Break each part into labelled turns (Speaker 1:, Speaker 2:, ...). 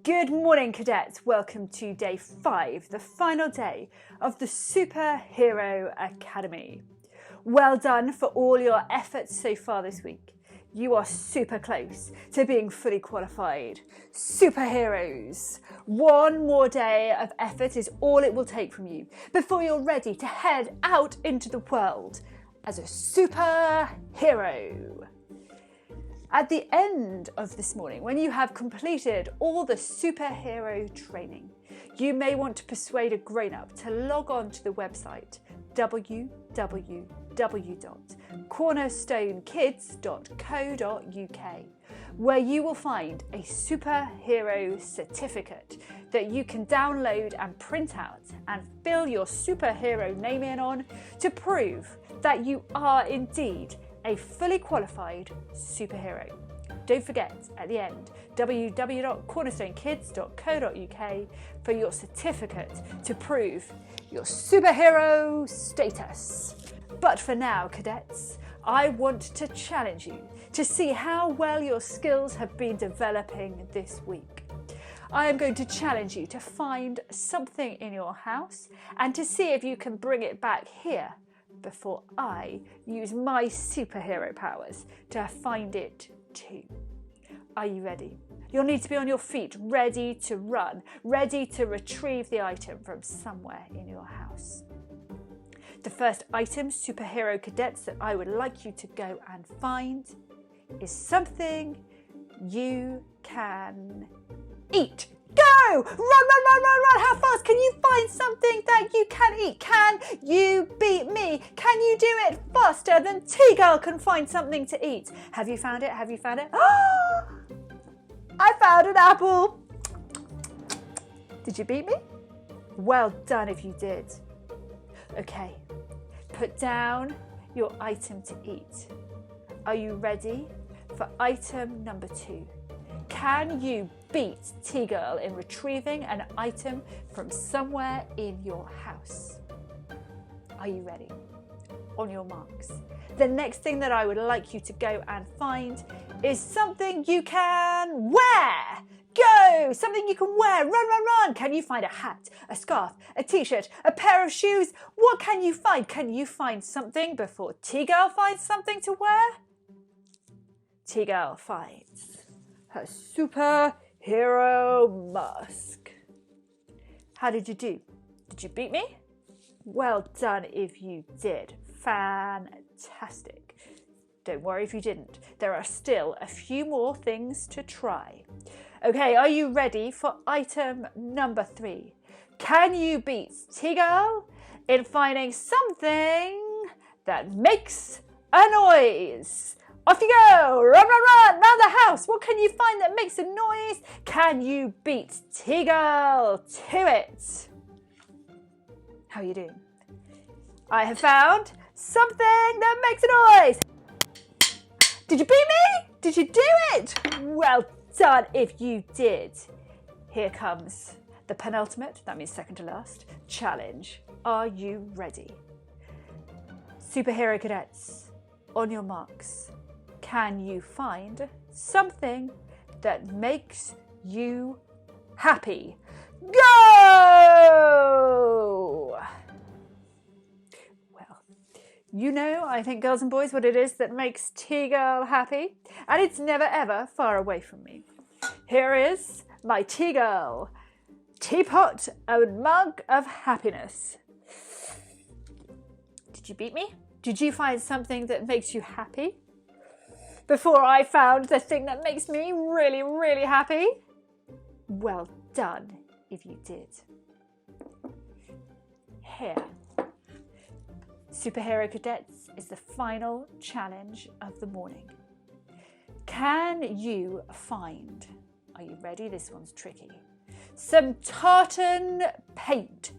Speaker 1: Good morning, cadets. Welcome to day 5, the final day of the Superhero Academy. Well done for all your efforts so far this week. You are super close to being fully qualified superheroes. One more day of effort is all it will take from you before you're ready to head out into the world as a superhero. At the end of this morning, when you have completed all the superhero training, you may want to persuade a grown-up to log on to the website www.cornerstonekids.co.uk, where you will find a superhero certificate that you can download and print out and fill your superhero name in on to prove that you are indeed a fully qualified superhero. Don't forget, at the end, www.cornerstonekids.co.uk for your certificate to prove your superhero status. But for now, cadets, I want to challenge you to see how well your skills have been developing this week. I am going to challenge you to find something in your house and to see if you can bring it back here before I use my superhero powers to find it too. Are you ready? You'll need to be on your feet, ready to run, ready to retrieve the item from somewhere in your house. The first item, superhero cadets, that I would like you to go and find is something you can eat. Go! Run, run, run, run, run! How fast can you find something that you can eat? Can you beat me? Can you do it faster than T-Girl can find something to eat? Have you found it? Have you found it? Oh, I found an apple! Did you beat me? Well done if you did. Okay, put down your item to eat. Are you ready for item number 2? Can you beat T-Girl in retrieving an item from somewhere in your house? Are you ready? On your marks. The next thing that I would like you to go and find is something you can wear. Go! Something you can wear. Run, run, run. Can you find a hat, a scarf, a t-shirt, a pair of shoes? What can you find? Can you find something before T-Girl finds something to wear? T-Girl finds her superhero mask. How did you do? Did you beat me? Well done if you did. Fantastic. Don't worry if you didn't. There are still a few more things to try. Okay, are you ready for item number 3? Can you beat T-Girl in finding something that makes a noise? Off you go! Run, run, run! Round the house! What can you find that makes a noise? Can you beat T-Girl to it? How are you doing? I have found something that makes a noise! Did you beat me? Did you do it? Well done if you did. Here comes the penultimate, that means second to last, challenge. Are you ready? Superhero cadets, on your marks. Can you find something that makes you happy? Go! Well, you know, I think, girls and boys, what it is that makes T-Girl happy, and it's never ever far away from me. Here is my T-Girl teapot and mug of happiness. Did you beat me? Did you find something that makes you happy before I found the thing that makes me really, really happy? Well done if you did. Here, Superhero Cadets, is the final challenge of the morning. Can you find, are you ready? This one's tricky. Some tartan paint.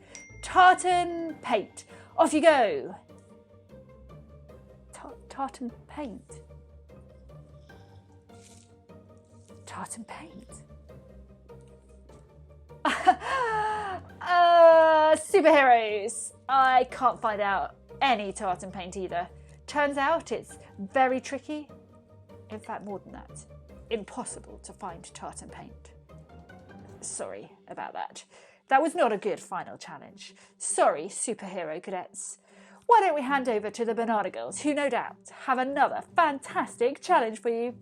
Speaker 1: Tartan paint. Off you go. Tartan paint. Tartan paint. Superheroes. I can't find out any tartan paint either. Turns out it's very tricky. In fact, more than that. Impossible to find tartan paint. Sorry about that. That was not a good final challenge. Sorry, superhero cadets. Why don't we hand over to the Banana Girls, who no doubt have another fantastic challenge for you.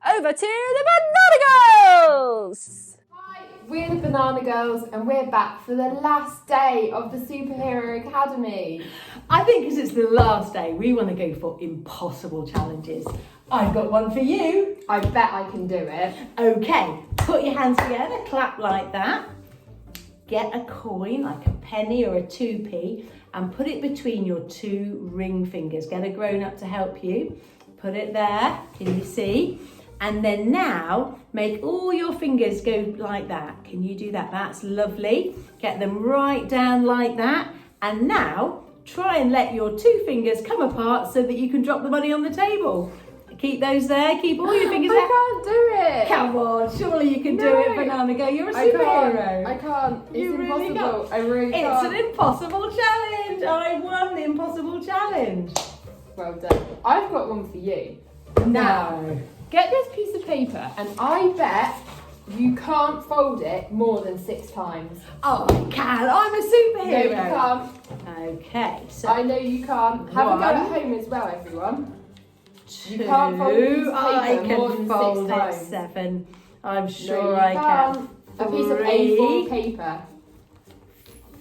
Speaker 1: Over to the Banana Girls!
Speaker 2: Hi, we're the Banana Girls and we're back for the last day of the Superhero Academy.
Speaker 3: I think because it's the last day, we want to go for impossible challenges. I've got one for you.
Speaker 2: I bet I can do it.
Speaker 3: Okay, put your hands together, clap like that. Get a coin, like a penny or a 2p, and put it between your two ring fingers. Get a grown-up to help you. Put it there, can you see? And then now, make all your fingers go like that. Can you do that? That's lovely. Get them right down like that. And now, try and let your two fingers come apart so that you can drop the money on the table. Keep those there, keep all your fingers there.
Speaker 2: I can't do it.
Speaker 3: Come on, surely you can do it, Banana Girl. You're a superhero.
Speaker 2: I can't. It's
Speaker 3: You really
Speaker 2: impossible.
Speaker 3: can't.
Speaker 2: I really
Speaker 3: It's
Speaker 2: can't.
Speaker 3: an impossible challenge. I won the impossible challenge.
Speaker 2: Well done. I've got one for you.
Speaker 3: No.
Speaker 2: Get this piece of paper and I bet you can't fold it more than 6 times.
Speaker 3: Oh, I can. I'm a superhero.
Speaker 2: No, you can't.
Speaker 3: Okay, so
Speaker 2: I know you can't. Have a go at
Speaker 3: One.
Speaker 2: home as well, everyone.
Speaker 3: two.
Speaker 2: You can't fold a piece of
Speaker 3: I
Speaker 2: paper more
Speaker 3: can
Speaker 2: than
Speaker 3: fold
Speaker 2: 6
Speaker 3: it
Speaker 2: times.
Speaker 3: 7. I'm
Speaker 2: No,
Speaker 3: sure
Speaker 2: you
Speaker 3: I
Speaker 2: can't.
Speaker 3: can.
Speaker 2: A piece of
Speaker 3: 3,
Speaker 2: A4 paper.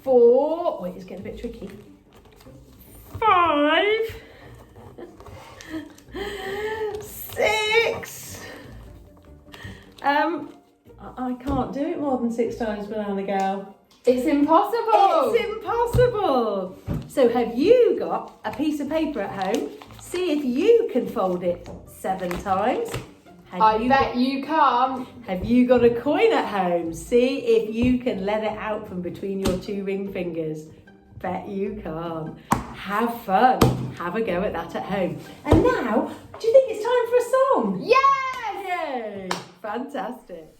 Speaker 3: 4. Wait, it's getting a bit tricky. 5. 6. I can't do it more than 6 times, Banana Girl.
Speaker 2: It's impossible.
Speaker 3: It's impossible. So have you got a piece of paper at home? See if you can fold it 7 times.
Speaker 2: I bet you can't.
Speaker 3: Have you got a coin at home? See if you can let it out from between your two ring fingers. Bet you can't. Have fun. Have a go at that at home. And now, do you think it's time for a song?
Speaker 2: Yes!
Speaker 3: Yay! Fantastic.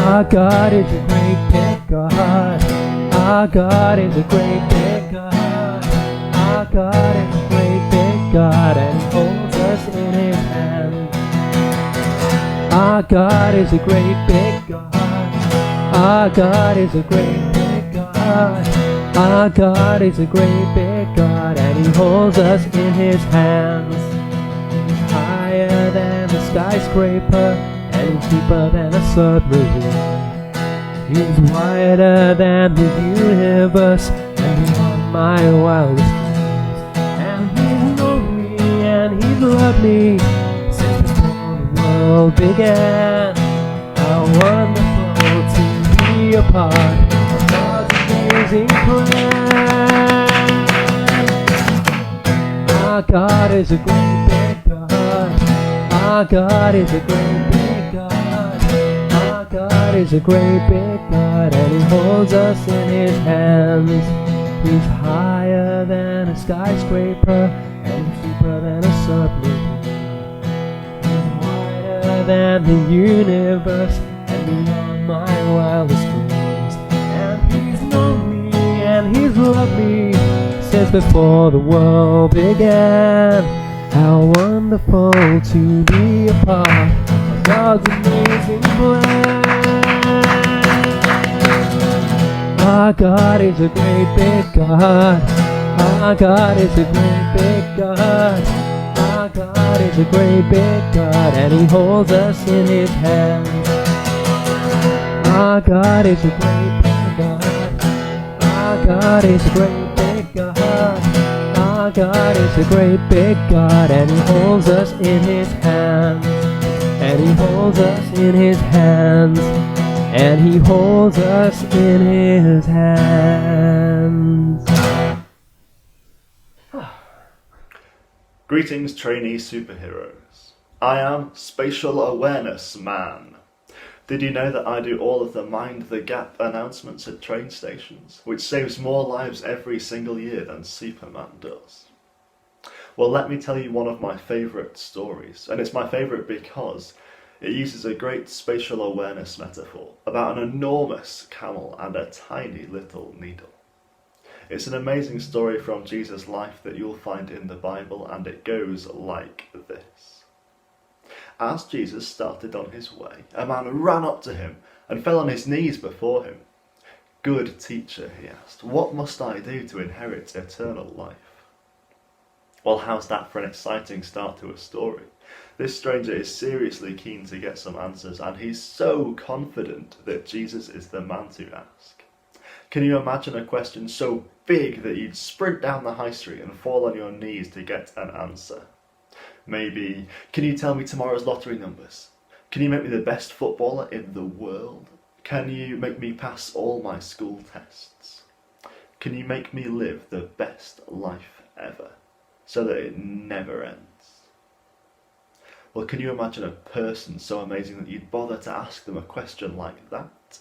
Speaker 4: Our God is a great big God. Our God is a great big God. Our God is a great big God, and He holds us in His hand. Our God is a great big God. Our God is a great big God. Our God is a great big God, and He holds us in His hands. He's higher than the skyscraper, and He's deeper than a submarine. He's wider than the universe, and beyond my wildest dreams. And He's known me, and He's loved me since before the world began. How wonderful to be a part of God's amazing plan. Our God is a great big God. Our God is a great big God. Our God is a great big God, and He holds us in His hands. He's higher than a skyscraper, and He's deeper than a submarine. He's wider than the universe, and beyond my wildest dreams. And He's known me, and He's loved me since before the world began. How wonderful to be a part of God's amazing plan. Our God is a great big God. Our God is a great big God. Our God is a great big God, and He holds us in His hands. Our God is a great big God. Our God is a great big God. Our God is a great big God, and He holds us in His hands. And He holds us in His hands. And He holds us in His hands.
Speaker 5: Greetings, trainee superheroes. I am Spatial Awareness Man. Did you know that I do all of the Mind the Gap announcements at train stations, which saves more lives every single year than Superman does? Well, let me tell you one of my favourite stories, and it's my favourite because It uses a great spatial awareness metaphor about an enormous camel and a tiny little needle. It's an amazing story from Jesus' life that you'll find in the Bible, and it goes like this. As Jesus started on his way, a man ran up to him and fell on his knees before him. "Good teacher," he asked, "what must I do to inherit eternal life?" Well, how's that for an exciting start to a story? This stranger is seriously keen to get some answers, and he's so confident that Jesus is the man to ask. Can you imagine a question so big that you'd sprint down the high street and fall on your knees to get an answer? Maybe, can you tell me tomorrow's lottery numbers? Can you make me the best footballer in the world? Can you make me pass all my school tests? Can you make me live the best life ever, so that it never ends? Well, can you imagine a person so amazing that you'd bother to ask them a question like that?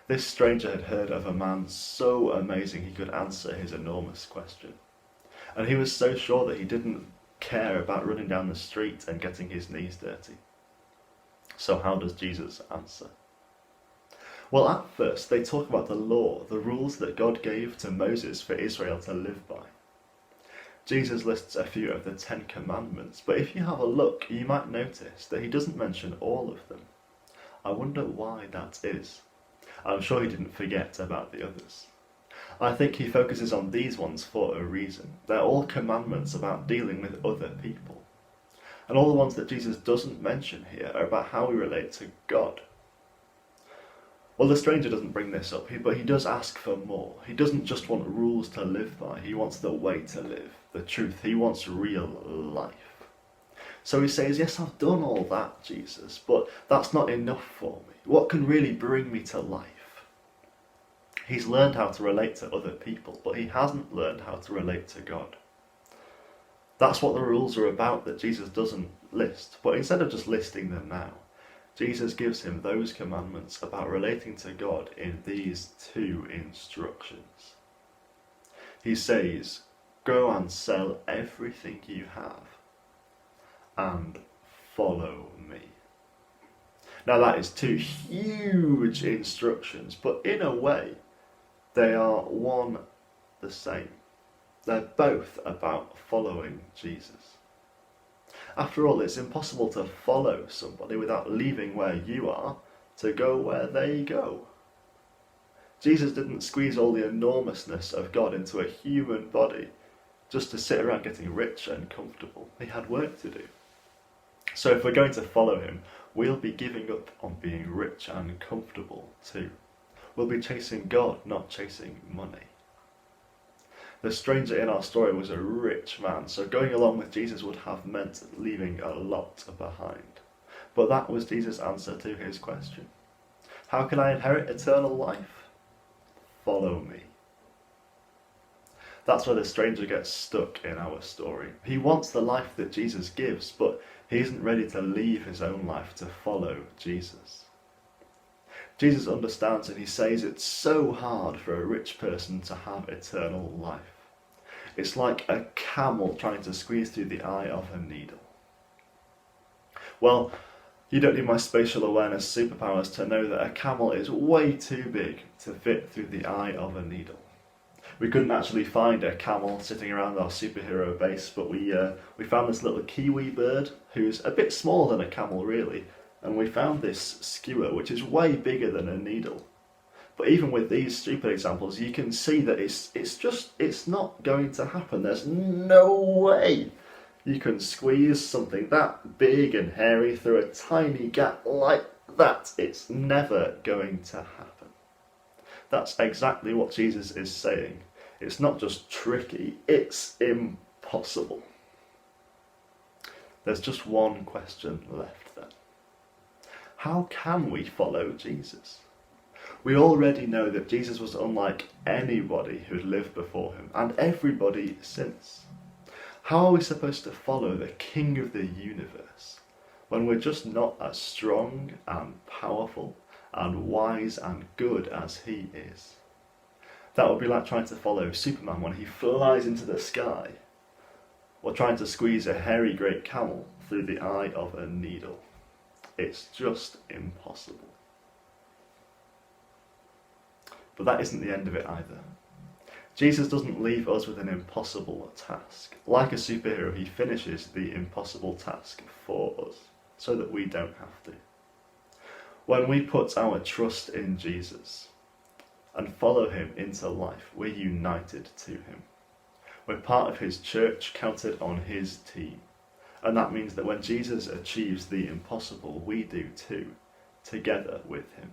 Speaker 5: This stranger had heard of a man so amazing he could answer his enormous question. And he was so sure that he didn't care about running down the street and getting his knees dirty. So how does Jesus answer? Well, at first they talk about the law, the rules that God gave to Moses for Israel to live by. Jesus lists a few of the 10 Commandments, but if you have a look, you might notice that he doesn't mention all of them. I wonder why that is. I'm sure he didn't forget about the others. I think he focuses on these ones for a reason. They're all commandments about dealing with other people. And all the ones that Jesus doesn't mention here are about how we relate to God. Well, the stranger doesn't bring this up, but he does ask for more. He doesn't just want rules to live by, he wants the way to live, the truth. He wants real life. So he says, yes, I've done all that, Jesus, but that's not enough for me. What can really bring me to life? He's learned how to relate to other people, but he hasn't learned how to relate to God. That's what the rules are about that Jesus doesn't list, but instead of just listing them now, Jesus gives him those commandments about relating to God in these 2 instructions. He says, go and sell everything you have and follow me. Now that is 2 huge instructions, but in a way, they are one the same. They're both about following Jesus. After all, it's impossible to follow somebody without leaving where you are to go where they go. Jesus didn't squeeze all the enormousness of God into a human body just to sit around getting rich and comfortable. He had work to do. So if we're going to follow him, we'll be giving up on being rich and comfortable too. We'll be chasing God, not chasing money. The stranger in our story was a rich man, so going along with Jesus would have meant leaving a lot behind. But that was Jesus' answer to his question. How can I inherit eternal life? Follow me. That's where the stranger gets stuck in our story. He wants the life that Jesus gives, but he isn't ready to leave his own life to follow Jesus. Jesus understands, and he says it's so hard for a rich person to have eternal life. It's like a camel trying to squeeze through the eye of a needle. Well, you don't need my spatial awareness superpowers to know that a camel is way too big to fit through the eye of a needle. We couldn't actually find a camel sitting around our superhero base, but we found this little kiwi bird who's a bit smaller than a camel really, and we found this skewer which is way bigger than a needle. But even with these stupid examples, you can see that it's not going to happen. There's no way you can squeeze something that big and hairy through a tiny gap like that. It's never going to happen. That's exactly what Jesus is saying. It's not just tricky, it's impossible. There's just one question left then. How can we follow Jesus? We already know that Jesus was unlike anybody who'd lived before him, and everybody since. How are we supposed to follow the King of the universe when we're just not as strong and powerful and wise and good as he is? That would be like trying to follow Superman when he flies into the sky, or trying to squeeze a hairy great camel through the eye of a needle. It's just impossible. But that isn't the end of it either. Jesus doesn't leave us with an impossible task. Like a superhero, he finishes the impossible task for us, so that we don't have to. When we put our trust in Jesus and follow him into life, we're united to him. We're part of his church, counted on his team. And that means that when Jesus achieves the impossible, we do too, together with him.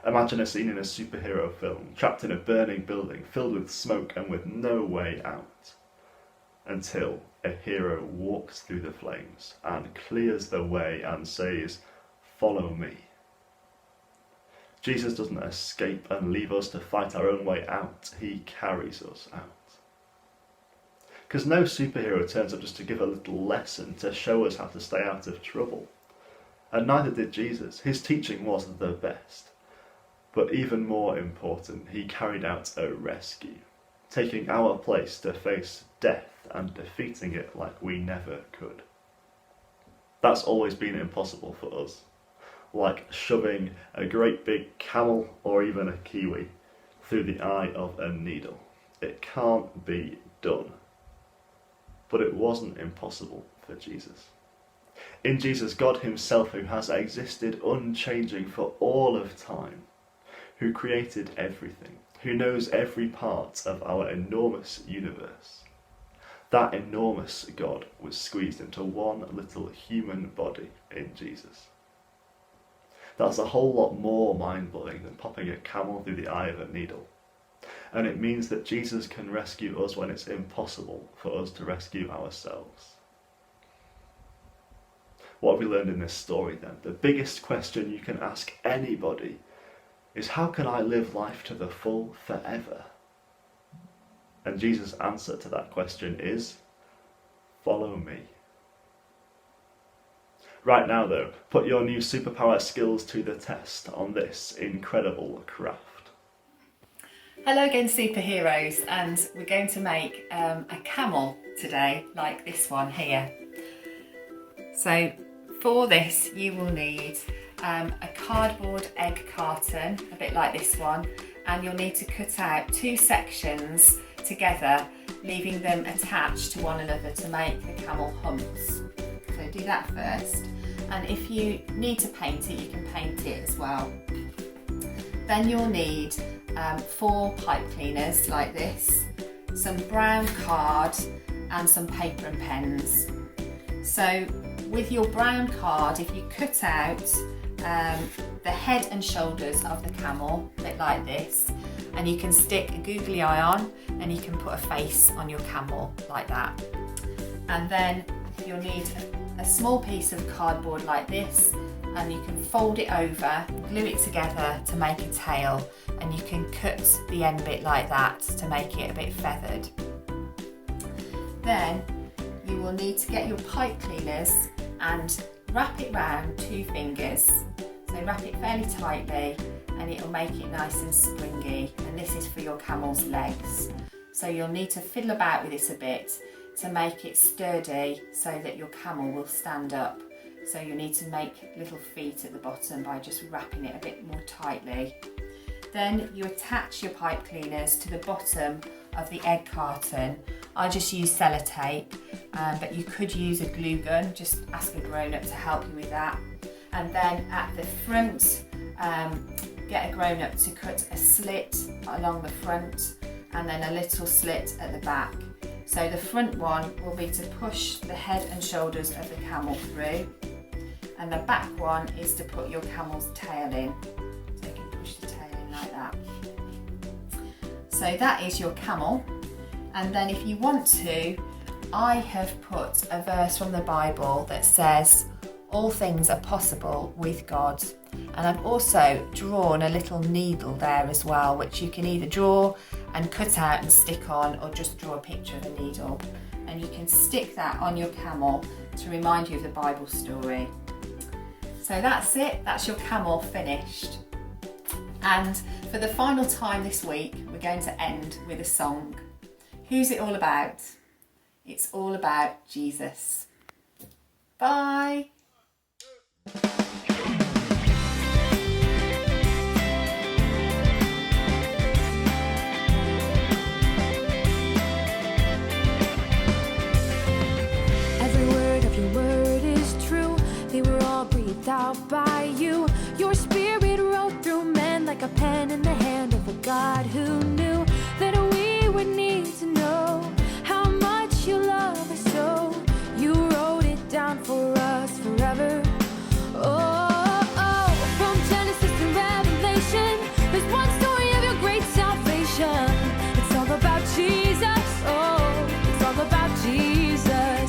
Speaker 5: Imagine a scene in a superhero film, trapped in a burning building, filled with smoke and with no way out, until a hero walks through the flames and clears the way and says, "Follow me." Jesus doesn't escape and leave us to fight our own way out. He carries us out. Because no superhero turns up just to give a little lesson to show us how to stay out of trouble. And neither did Jesus. His teaching was the best. But even more important, he carried out a rescue, taking our place to face death and defeating it like we never could. That's always been impossible for us, like shoving a great big camel or even a kiwi through the eye of a needle. It can't be done. But it wasn't impossible for Jesus. In Jesus, God himself, who has existed unchanging for all of time, who created everything, who knows every part of our enormous universe, that enormous God was squeezed into one little human body in Jesus. That's a whole lot more mind-blowing than popping a camel through the eye of a needle. And it means that Jesus can rescue us when it's impossible for us to rescue ourselves. What have we learned in this story then? The biggest question you can ask anybody is, how can I live life to the full forever? And Jesus' answer to that question is, follow me. Right now though, put your new superpower skills to the test on this incredible craft.
Speaker 6: Hello again, superheroes, and we're going to make a camel today, like this one here. So for this you will need a cardboard egg carton, a bit like this one, and you'll need to cut out 2 sections together, leaving them attached to one another to make the camel humps. So do that first, and if you need to paint it, you can paint it as well. Then you'll need 4 pipe cleaners like this, some brown card and some paper and pens. So with your brown card, if you cut out the head and shoulders of the camel, a bit like this, and you can stick a googly eye on, and you can put a face on your camel like that. And then you'll need a small piece of cardboard like this, and you can fold it over, glue it together to make a tail, and you can cut the end bit like that to make it a bit feathered. Then you will need to get your pipe cleaners and wrap it round 2 fingers. So wrap it fairly tightly and it'll make it nice and springy, and this is for your camel's legs. So you'll need to fiddle about with this a bit to make it sturdy so that your camel will stand up. So you need to make little feet at the bottom by just wrapping it a bit more tightly. Then you attach your pipe cleaners to the bottom of the egg carton. I just use sellotape, but you could use a glue gun. Just ask a grown-up to help you with that. And then at the front, get a grown-up to cut a slit along the front and then a little slit at the back. So the front one will be to push the head and shoulders of the camel through, and the back one is to put your camel's tail in. So you can push the tail in like that. So that is your camel. And then if you want to, I have put a verse from the Bible that says, all things are possible with God. And I've also drawn a little needle there as well, which you can either draw and cut out and stick on, or just draw a picture of a needle. And you can stick that on your camel to remind you of the Bible story. So that's it, that's your camel finished. And for the final time this week, we're going to end with a song. Who's it all about? It's all about Jesus. Bye.
Speaker 7: out by you. Your spirit wrote through men like a pen in the hand of a God who knew that we would need to know how much you love us so. You wrote it down for us forever. Oh, from Genesis to Revelation, there's one story of your great salvation. It's all about Jesus, oh, it's all about Jesus.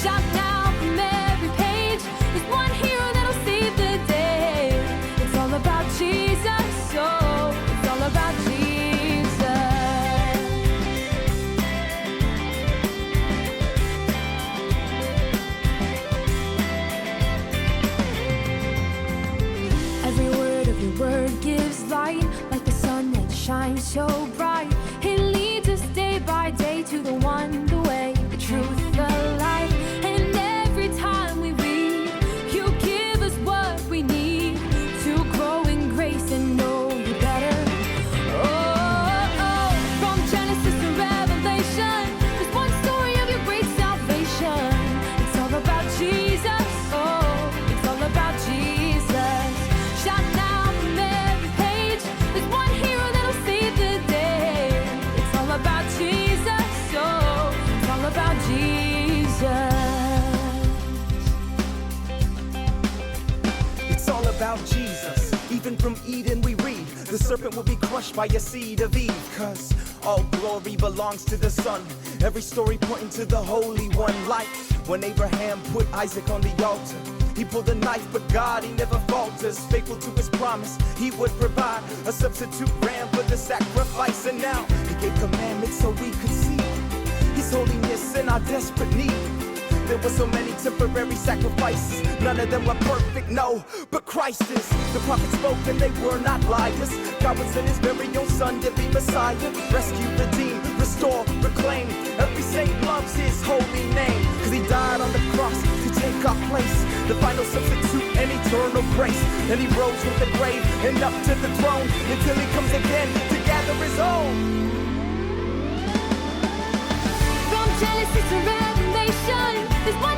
Speaker 7: Shout now from every page, there's one hero that'll save the day. It's all about Jesus, oh, it's all about Jesus. Every word of your word gives light, like the sun that shines so bright. It leads us day by day to the one, the way, the truth, the light. And every time we read, you give us what we need to grow in grace and know you better. Oh, from Genesis to Revelation, there's one story of your great salvation. It's all about Jesus, oh, it's all about Jesus. Shout now from every page, there's one hero that'll save the day. It's all about Jesus, oh, it's all about Jesus.
Speaker 8: It's all about Jesus. Even from Eden we read, the serpent will be crushed by a seed of Eve. Cause all glory belongs to the Son. Every story pointing to the Holy One. Like when Abraham put Isaac on the altar, he pulled a knife, but God, he never falters. Faithful to his promise, he would provide a substitute ram for the sacrifice. And now he gave commandments so we could see his holiness in our desperate need. There were so many temporary sacrifices, none of them were perfect, no, but Christ is. The prophets spoke and they were not liars. God would send his very own son to be Messiah. Rescue, redeem, restore, reclaim. Every saint loves his holy name, cause he died on the cross to take our place, the final substitute and eternal grace. And he rose from the grave and up to the throne until he comes again to gather his own.
Speaker 7: From Genesis to Revelation, there's one